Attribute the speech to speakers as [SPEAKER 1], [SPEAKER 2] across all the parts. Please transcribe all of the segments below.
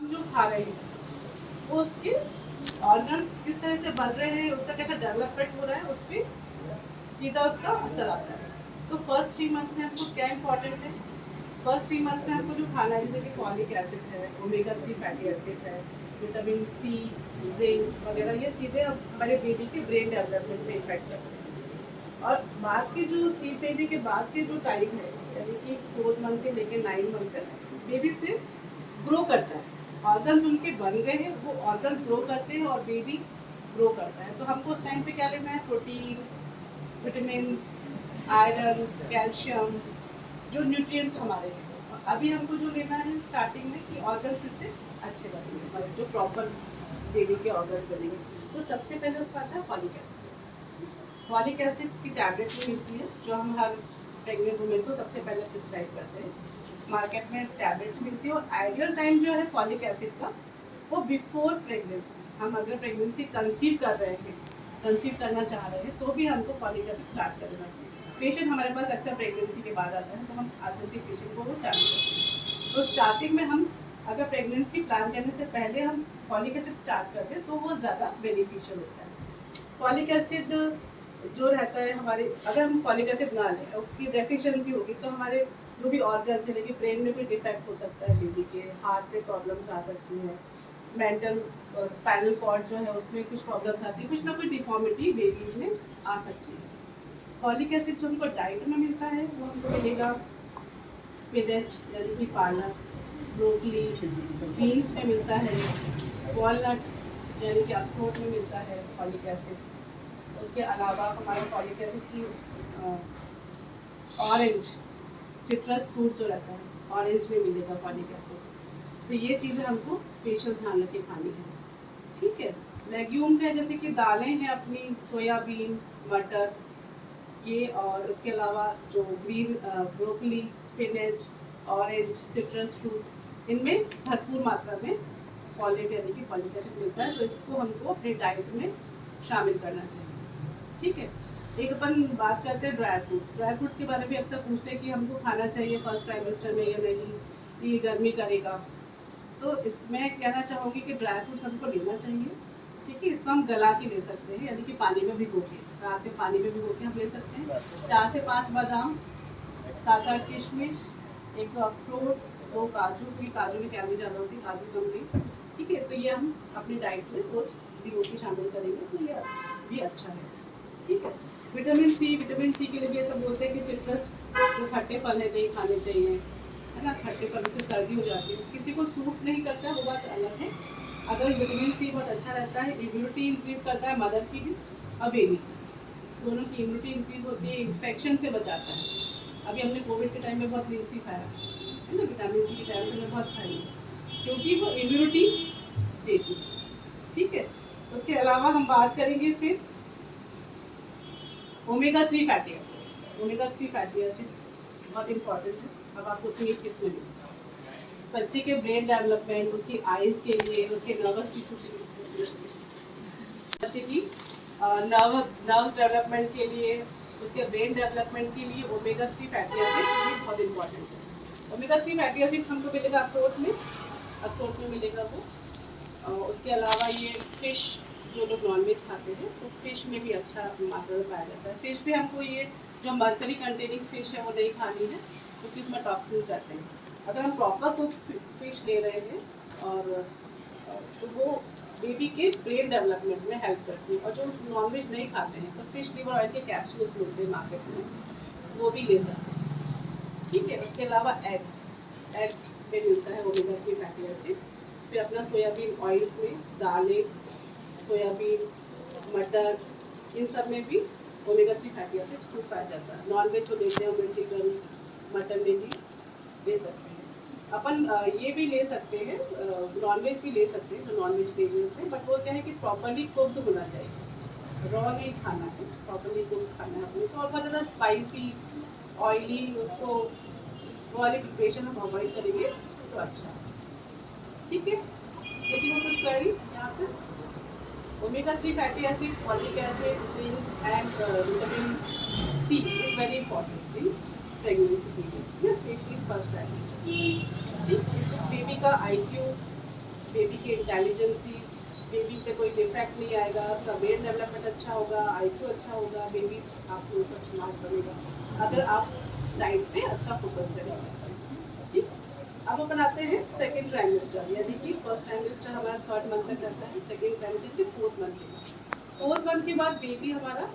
[SPEAKER 1] हम जो खा रहे हैं वो उसके ऑर्गन्स किस तरह से बढ़ रहे हैं, उसका कैसा डेवलपमेंट हो रहा है, उस पर सीधा उसका असर आता है। तो फर्स्ट 3 मंथ्स में हमको क्या इंपॉर्टेंट है, फर्स्ट 3 मंथ्स में हमको जो खाना है जैसे कि फॉलिक एसिड है, ओमेगा 3 फैटी एसिड है, विटामिन सी, जिंक वगैरह, ये सीधे हमारे बेबी के ब्रेन डेवलपमेंट में इफेक्ट करते हैं। और बाद के जो 3 महीने के बाद के जो टाइम है, यानी कि 4 मंथ से लेकर 9 मंथ तक बेबी से ग्रो करता है, ऑर्गन्स उनके बन गए हैं, वो ऑर्गन्स ग्रो करते हैं और बेबी ग्रो करता है। तो हमको उस टाइम पे क्या लेना है, प्रोटीन, विटामिन, आयरन, कैल्शियम, जो न्यूट्रिएंट्स हमारे हैं। और अभी हमको जो लेना है स्टार्टिंग में कि ऑर्गन्स किससे अच्छे बनेंगे, हमारे जो प्रॉपर बेबी के ऑर्गन्स बनेंगे। तो सबसे पहले उसका आता है फॉलिक एसिड। फॉलिक एसिड की टैबलेट भी मिलती है जो हम हर प्रेग्नेंट वुमेन को सबसे पहले प्रिस्क्राइब करते हैं। मार्केट में टैबलेट्स मिलती है और आइडियल टाइम जो है फॉलिक एसिड का वो बिफोर प्रेगनेंसी। हम अगर प्रेगनेंसी कंसीव कर रहे हैं, कंसीव करना चाह रहे हैं, तो भी हमको फॉलिक एसिड स्टार्ट कर देना चाहिए। पेशेंट हमारे पास अक्सर प्रेगनेंसी के बाद आता है, तो हम आधे से पेशेंट को वो चालू करते हैं। तो स्टार्टिंग में हम अगर प्रेगनेंसी प्लान करने से पहले हम फॉलिक एसिड स्टार्ट कर दें तो वो ज़्यादा बेनिफिशियल होता है। फॉलिक एसिड जो रहता है हमारे, अगर हम फॉलिक एसिड ना लें, उसकी डेफिशिएंसी होगी तो हमारे जो भी ऑर्गन्स है, लेकिन ब्रेन में कोई डिफेक्ट हो सकता है बेबी के, हार्ट में प्रॉब्लम्स आ सकती हैं, मेंटल स्पाइनल कॉर्ड जो है उसमें कुछ प्रॉब्लम्स आती है, कुछ ना कुछ डिफॉर्मिटी बेबीज में आ सकती है। फॉलिक एसिड जो हमको डाइट में मिलता है वो हमको मिलेगा स्पिनच यानी कि पालक, ब्रोकली, बीन्स में मिलता है, वॉलनट यानी कि अखरोट में मिलता है फॉलिक एसिड। उसके अलावा हमारे फॉलिक एसिड की ऑरेंज, सिट्रस फ्रूट जो रहता है ऑरेंज में मिलेगा फॉलिक एसिड। तो ये चीज़ें हमको स्पेशल ध्यान रख के खानी है, ठीक है। लेग्यूम्स है जैसे कि दालें हैं अपनी, सोयाबीन, मटर, ये, और उसके अलावा जो green broccoli, spinach, orange, citrus fruit, इनमें भरपूर मात्रा में फॉलेट यानी कि फॉलिक एसिड मिलता है। तो इसको हमको अपनी डाइट में शामिल करना चाहिए, ठीक है। एक अपन बात करते हैं ड्राई फ्रूट्स। ड्राई फ्रूट के बारे में अक्सर पूछते हैं कि हमको खाना चाहिए फर्स्ट ट्राइमेस्टर में या नहीं, ये गर्मी करेगा। तो इसमें कहना चाहूँगी कि ड्राई फ्रूट्स हमको लेना चाहिए, ठीक है। इसको हम गला के ले सकते हैं, यानी कि पानी में भिगो के, रात में पानी में भिगो के हम ले सकते हैं। 4 से 5 बादाम, 7-8 किशमिश, 1-2 अखरोट, 2 काजू, क्योंकि काजू में कैलोरी ज़्यादा होती है, काजू कम ली, ठीक है। तो ये हम अपनी डाइट में रोज भिगो के शामिल करेंगे, तो ये भी अच्छा है, ठीक है। विटामिन सी के लिए भी ऐसा बोलते हैं कि सिट्रस जो खट्टे फल है नहीं खाने चाहिए, है ना, खट्टे फल से सर्दी हो जाती है। किसी को सूट नहीं करता है वो बात अलग है। अगर विटामिन सी बहुत अच्छा रहता है, इम्यूनिटी इंक्रीज करता है, मदर की भी और बेबी की, दोनों की इम्यूनिटी इंक्रीज होती है, इन्फेक्शन से बचाता है। अभी हमने कोविड के टाइम में बहुत लिमसी खाया है ना, विटामिन सी की टैबलेट हमने बहुत खाई है, क्योंकि वो इम्यूनिटी देती है, ठीक है। उसके अलावा हम बात करेंगे फिर omega 3 fatty acid. Omega 3 fatty acids बहुत इंपॉर्टेंट है। अब आप पूछेंगे किस में मिलेगा, बच्चे के ब्रेन डेवलपमेंट, उसकी आइज़ के लिए, उसके नर्वस टिश्यू के लिए, बच्चे की नर्व डेवलपमेंट के लिए, उसके ब्रेन डेवलपमेंट के लिए ओमेगा 3 फैटी एसिड भी बहुत इंपॉर्टेंट है। ओमेगा 3 फैटी एसिड हमको मिलेगा अखरोट में, अखरोट में मिलेगा वो। उसके अलावा ये फिश, जो लोग नॉनवेज खाते हैं तो फिश में भी अच्छा मात्रा में पाया जाता है। फिश भी हमको ये जो मर्करी कंटेनिंग फिश है वो नहीं खानी है, क्योंकि उसमें टॉक्सिन्स रहते हैं। अगर हम प्रॉपर कुक फिश ले रहे हैं और तो वो बेबी के ब्रेन डेवलपमेंट में हेल्प करती है। और जो नॉनवेज नहीं खाते हैं तो फिश लिवर ऑयल के कैप्सूल्स मिलते हैं मार्केट में, वो भी ले सकते हैं, ठीक है। उसके अलावा एग में मिलता है ओमेगा 3 फैटी एसिड्स। फिर अपना सोयाबीन ऑयल्स में, दालें, सोयाबीन, मटर, इन सब में भी ओमेगा 3 फैटी एसिड खूब पाया जाता है। नॉनवेज जो लेते हैं हमें चिकन, मटन में भी ले सकते हैं अपन। ये भी ले सकते हैं, नॉनवेज भी ले सकते हैं जो नॉन वेजिटेरियंस हैं, बट वो क्या है कि प्रॉपरली कुक्ड होना चाहिए, रॉ नहीं खाना है, प्रॉपरली कुक्ड खाना है अपने को। और बहुत ज़्यादा स्पाइसी, ऑयली, उसको वो वाली प्रिपरेशन हम अवॉइड करेंगे तो अच्छा है, ठीक है। किसी को कुछ क्वेरी यहाँ पर? Omega 3 fatty acid, folic acid, zinc and vitamin C is very important in pregnancy period, specially first trimester, ठीक। इससे बेबी का IQ बेबी की इंटेलिजेंसी, बेबी पे कोई डिफेक्ट नहीं आएगा, उसका ब्रेन डेवलपमेंट अच्छा होगा, IQ अच्छा होगा, बेबी आप लोगों का स्मार्ट बनेगा अगर आप डाइट पे अच्छा फोकस करेंगे। ठीक, अब अपन आते हैं सेकेंड ट्राइमेस्टर, यानी कि फर्स्ट ट्राइमेस्टर हमारा 3rd मंथ तक रहता है, सेकेंड ट्राइमेस्टर से 4th मंथ के 4th मंथ के बाद बेबी हमारा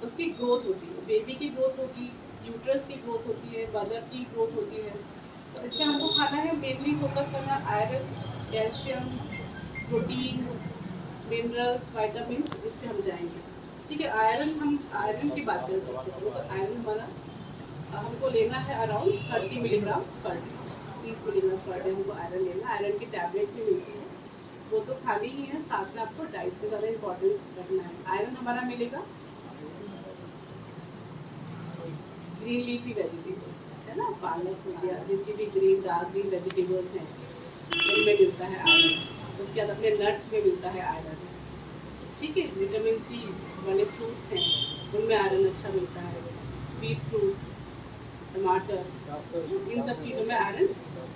[SPEAKER 1] उसकी ग्रोथ होती है, बेबी की ग्रोथ होगी, यूट्रस की ग्रोथ होती है, मदर की ग्रोथ होती है। तो इसमें हमको खाना है, मेनली फोकस करना iron, calcium, protein, minerals, vitamin, इस पे हम जाएंगे। ठीक है, आयरन की बात करें सबसे पहले, तो आयरन हमारा हमको लेना है around 30 milligram per day, 30 milligram per day हमको आयरन लेना। आयरन की टैबलेट्स भी मिलती है, वो तो खानी ही है, साथ में आपको डाइट पे ज़्यादा इंपॉर्टेंस रखना है। आयरन हमारा मिलेगा ग्रीन लीफी वेजिटेबल्स, है ना, पालक हो गया, जितनी भी ग्रीन डार्क ग्रीन वेजिटेबल्स हैं उनमें मिलता है आयरन। उसके बाद अपने नट्स में मिलता है आयरन। ठीक है, विटामिन सी वाले फ्रूट्स हैं उनमें आयरन अच्छा मिलता है, बीट फ्रूट, टमाटर, इन सब चीज़ों में आयरन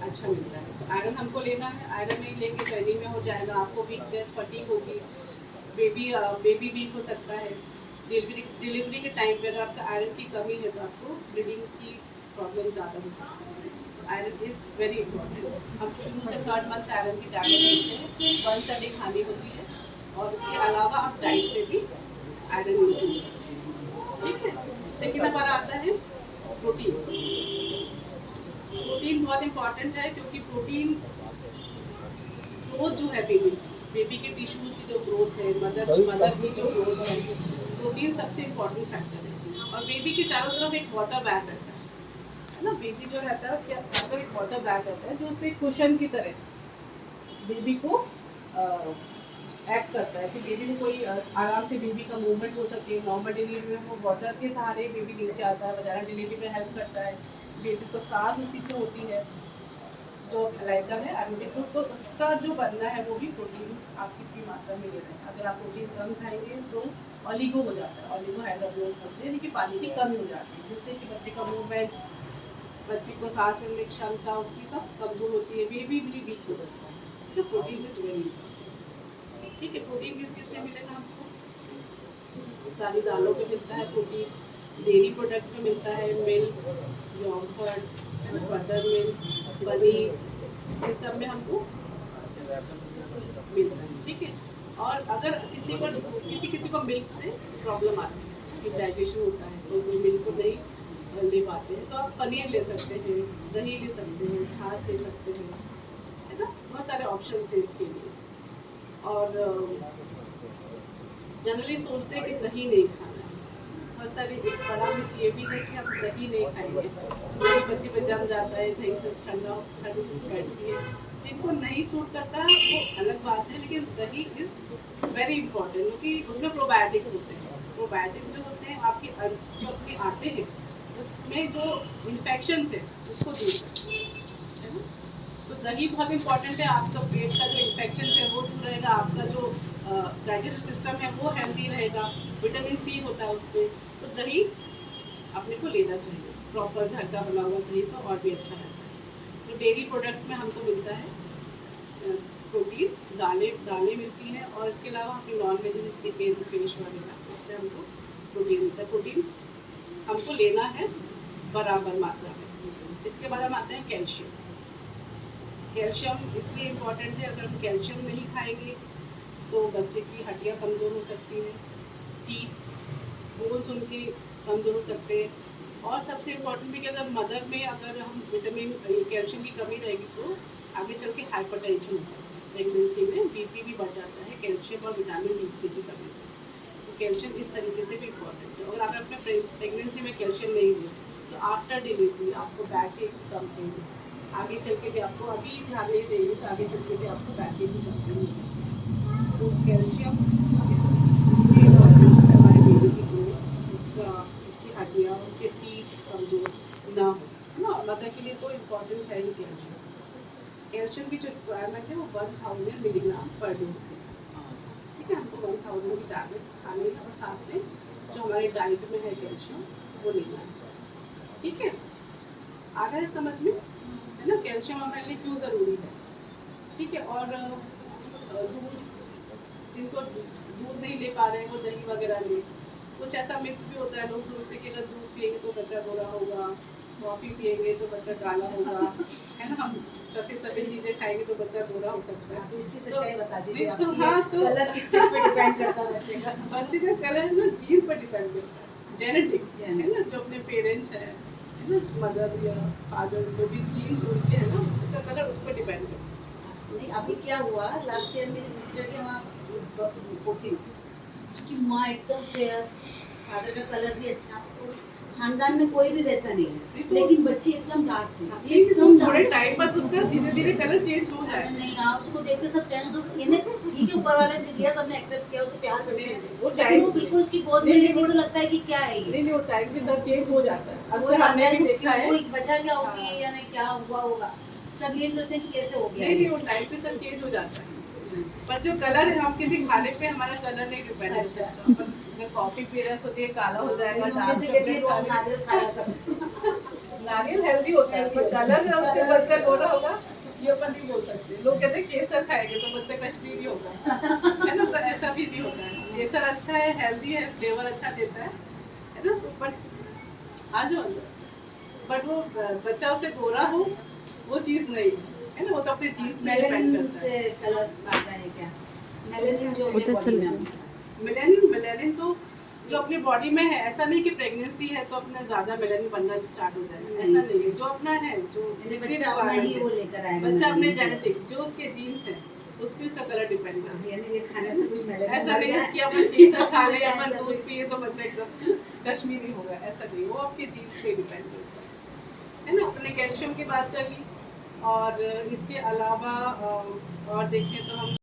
[SPEAKER 1] अच्छा मिलता है। तो आयरन हमको लेना है, आयरन नहीं लेंगे तो एनीमिया हो जाएगा, आपको वीकनेस, फटीग होगी, बेबी वीक हो सकता है। डिलीवरी के टाइम पे अगर आपका आयरन की कमी है तो आपको ब्लीडिंग की प्रॉब्लम ज़्यादा हो सकती है। तो आयरन इज़ वेरी इंपॉर्टेंट। हम शुरू से 3rd मंथ से आयरन की टैबलेट लेते हैं, 1 a डे खानी होती है, और उसके अलावा आप डाइट में भी आयरन लेते हैं। ठीक है, सेकेंड हमारा आता है प्रोटीन। प्रोटीन बहुत इंपॉर्टेंट है, क्योंकि प्रोटीन ग्रोथ जो है बेबी के टिश्यूज की जो ग्रोथ है, मदर की जो ग्रोथ है, प्रोटीन सबसे इम्पोर्टेंट फैक्टर है इसमें। और बेबी के चारों तरफ एक वाटर बैग रहता है ना, बेबी जो रहता है उसके अंदर एक वाटर बैग रहता है जो उसके कुशन की तरह बेबी को एक्ट करता है, कि बेबी को कोई आराम से बेबी का मूवमेंट हो सके। नॉर्मल डिलीवरी में वो वाटर के सहारे बेबी नीचे आता है, वजाना डिलीवरी में हेल्प करता है, बेबी को सांस उसी से होती है, जो लाइकर है एमिटिक फ्रूट, तो उसका जो बनना है वो भी प्रोटीन आप कितनी मात्रा में ले रहे हैं। अगर आप प्रोटीन कम खाएंगे तो ऑलिगो हो जाता है, ऑलिगो हाइड्रोजन बोलते हैं, यानी कि पानी की कमी हो जाती है, जिससे कि बच्चे का मूवमेंट्स, बच्चे को सांस लेने की क्षमता उसकी सब कमजोर होती है, बेबी भी वीक हो सकता है। तो प्रोटीन इज वेरी इंपॉर्टेंट। ठीक है, प्रोटीन किस किस में मिलेगा हमको? सारी दालों में मिलता है प्रोटीन, डेयरी प्रोडक्ट्स में मिलता है, मिल्क, यॉगर्ट, बटर मिल्क, पनीर, इन सब में हमको मिलता है। ठीक है, और अगर किसी किसी को मिल्क से प्रॉब्लम आती है, कि डाइजेशन होता है, तो वो मिल्क को नहीं ले पाते हैं, तो आप पनीर ले सकते हैं, दही ले सकते हैं, छाछ ले सकते हैं, है ना, बहुत सारे ऑप्शन है इसके लिए। और जनरली सोचते हैं कि दही नहीं खाना है, बहुत सारी एक बड़ा मिथ ये भी है कि हम दही नहीं खाएंगे, दही बच्चे पे जम जाता है, दही से ठंड बैठती है। जिनको नहीं सूट करता वो अलग बात है, लेकिन दही इज वेरी इंपॉर्टेंट, क्योंकि उसमें प्रोबायोटिक्स होते हैं। प्रोबायोटिक्स जो होते हैं आपकी जो अपने आते हैं उसमें जो इन्फेक्शन है उसको दूर करते हैं ना। तो दही बहुत इंपॉर्टेंट है, आपका पेट का जो इन्फेक्शन है वो दूर रहेगा, आपका जो डाइजेस्टिव सिस्टम है वो हेल्दी रहेगा, विटामिन सी होता है उसमें। तो दही अपने को लेना चाहिए, प्रॉपर घर का बना हुआ दही तो और भी अच्छा रहता है। तो डेयरी प्रोडक्ट्स में हमको मिलता है प्रोटीन, दालें मिलती हैं, और इसके अलावा अपनी नॉन वेज चिकन फिश वगैरह, इससे हमको प्रोटीन मिलता है। प्रोटीन हमको लेना है बराबर मात्रा में। इसके बाद हम आते हैं कैल्शियम। कैल्शियम इसलिए इम्पॉर्टेंट है, अगर हम कैल्शियम नहीं खाएंगे तो बच्चे की हड्डियाँ कमज़ोर हो सकती हैं, टीथ्स, बोन्स उनके कमज़ोर हो सकते हैं। और सबसे इम्पॉर्टेंट भी कि अगर मदर में अगर हम विटामिन कैल्शियम की कमी रहेगी तो आगे चल के हाइपरटेंशन हो सकता है, प्रेगनेंसी में बीपी भी बढ़ जाता है कैल्शियम और विटामिन डी की कमी से। तो कैल्शियम इस तरीके से भी इम्पॉर्टेंट है। और अगर अपने प्रेगनेंसी में कैल्शियम नहीं ले तो आफ्टर डिलीवरी आपको बैक एक कम देंगे, आगे चल के भी आपको अभी ध्यान नहीं देंगे तो आगे चल के भी आपको बैक एक भी कम देंगे। तो कैल्शियम इसलिए इम्पॉर्टेंट है हमारे बेबी की ग्रोथ, उसकी हड्डियाँ, उसके टीथ कमजोर ना हो, है ना। मदर के लिए तो इम्पॉर्टेंट है ही कैल्शियम। कैल्शियम की जो रिक्वायरमेंट है वो 1000 मिलीग्राम पर डे है। ठीक है, हमको 1000 की टैबलेट खानी है, और साथ में जो हमारे डाइट में है कैल्शियम वो लेना है। ठीक है, आ रहा है समझ में, है ना, कैल्शियम हमारे लिए क्यों ज़रूरी है। ठीक है। और दूध, जिनको दूध नहीं ले पा रहे हैं वो दही वगैरह ले। कुछ ऐसा मिक्स भी होता है, लोग सोचते हैं कि अगर दूध पिएंगे तो बच्चा गोरा होगा, कॉफ़ी पिएंगे तो बच्चा काला होगा, है ना। हम सफ़ेद सफ़ेद चीज़ें खाएंगे तो बच्चा गोरा हो सकता है।
[SPEAKER 2] तो इसकी सच्चाई बता दीजिए
[SPEAKER 1] तो
[SPEAKER 2] आपकी,
[SPEAKER 1] हाँ, तो
[SPEAKER 2] कलर किस चीज़ पे डिपेंड करता है बच्चे का?
[SPEAKER 1] बच्चे का कलर ना जीन्स पर डिपेंड करता है, जेनेटिक है ना। जो अपने पेरेंट्स हैं, है ना, मदर या फादर, जो भी जीन्स उनके है ना, उसका कलर उस पर डिपेंड करता है।
[SPEAKER 2] नहीं, अभी क्या हुआ, लास्ट ईयर मेरी सिस्टर के वहाँ होती, उसकी माँ एकदम फेयर, फादर का कलर भी अच्छा, और खानदान में कोई भी वैसा नहीं है, लेकिन बच्ची एकदम डार्क थी, एकदम
[SPEAKER 1] थोड़े
[SPEAKER 2] डार्क।
[SPEAKER 1] टाइम बाद उसका धीरे धीरे कलर चेंज हो जाए।
[SPEAKER 2] नहीं, हाँ, उसको देख के सब टेंस हो गए, इन्हें ठीक है, ऊपर वाले ने दिया, सबने एक्सेप्ट किया, उसे प्यार करते हैं,
[SPEAKER 1] वो
[SPEAKER 2] लेकिन
[SPEAKER 1] टाइम,
[SPEAKER 2] वो बिल्कुल उसकी गोद में लेती तो लगता है कि क्या है ये,
[SPEAKER 1] नहीं वो टाइम के साथ चेंज हो जाता है।
[SPEAKER 2] वो
[SPEAKER 1] अक्सर हमने भी देखा है।
[SPEAKER 2] कोई वजह क्या होगी या नहीं, क्या हुआ होगा, सब ये सोचते हैं कि कैसे हो गया।
[SPEAKER 1] नहीं वो टाइम के साथ चेंज हो जाता है। पर जो कलर है, हम किसी खाने पे हमारा कलर नहीं डिपेंड
[SPEAKER 2] अच्छा।
[SPEAKER 1] करता। अगर कॉफी पी रहे हैं, सोचिए काला हो जाएगा, डार्क
[SPEAKER 2] जैसे कहती है
[SPEAKER 1] चॉकलेट खा
[SPEAKER 2] रोज
[SPEAKER 1] लें।
[SPEAKER 2] नारियल खाया करो।
[SPEAKER 1] नारियल हेल्दी होता है, पर कलर उसके बच्चा गोरा होगा ये अपन नहीं बोल सकते। लोग कहते हैं केसर खाएंगे तो बच्चा कश्मीरी होगा, है ना। तो ऐसा भी नहीं होता है। केसर अच्छा है, हेल्दी है, फ्लेवर अच्छा देता है ना। बट आ जाओ अंदर, बट वो बच्चा उसे गोरा हो वो चीज़ नहीं है ना। वो तो अपने जीन्स में डिपेंड
[SPEAKER 2] मेलानिन
[SPEAKER 1] करता
[SPEAKER 2] से
[SPEAKER 1] है।
[SPEAKER 2] कलर आता है क्या? मेलानिन जो
[SPEAKER 3] वो तो
[SPEAKER 2] body
[SPEAKER 3] चल
[SPEAKER 2] में
[SPEAKER 3] गया।
[SPEAKER 2] आता है।
[SPEAKER 1] मेलानिन तो जो अपनी बॉडी में है, ऐसा नहीं कि प्रेगनेंसी है तो अपना ज्यादा मेलानिन बनना स्टार्ट हो जाएगा, ऐसा नहीं है। जो अपना है, जो
[SPEAKER 2] यानी बच्चा अपना ही वो लेकर आएगा,
[SPEAKER 1] बच्चा अपने
[SPEAKER 2] मेलानिन।
[SPEAKER 1] जेनेटिक जो उसके जीन्स है उस पे उसका कलर डिपेंड करता है।
[SPEAKER 2] यानी ये खाने से कुछ मेलानिन
[SPEAKER 1] ऐसा
[SPEAKER 2] बढ़
[SPEAKER 1] नहीं
[SPEAKER 2] जाए।
[SPEAKER 1] है कि अपन केसर खा ले,
[SPEAKER 2] ऐसा
[SPEAKER 1] अपन दूध
[SPEAKER 2] कुछ।
[SPEAKER 1] पिए तो बच्चा एकदम कश्मीरी होगा, ऐसा नहीं। वो आपके जीन्स पे डिपेंड करता है ना। अपने कैल्शियम की बात कर ली, और इसके अलावा और देखें तो हम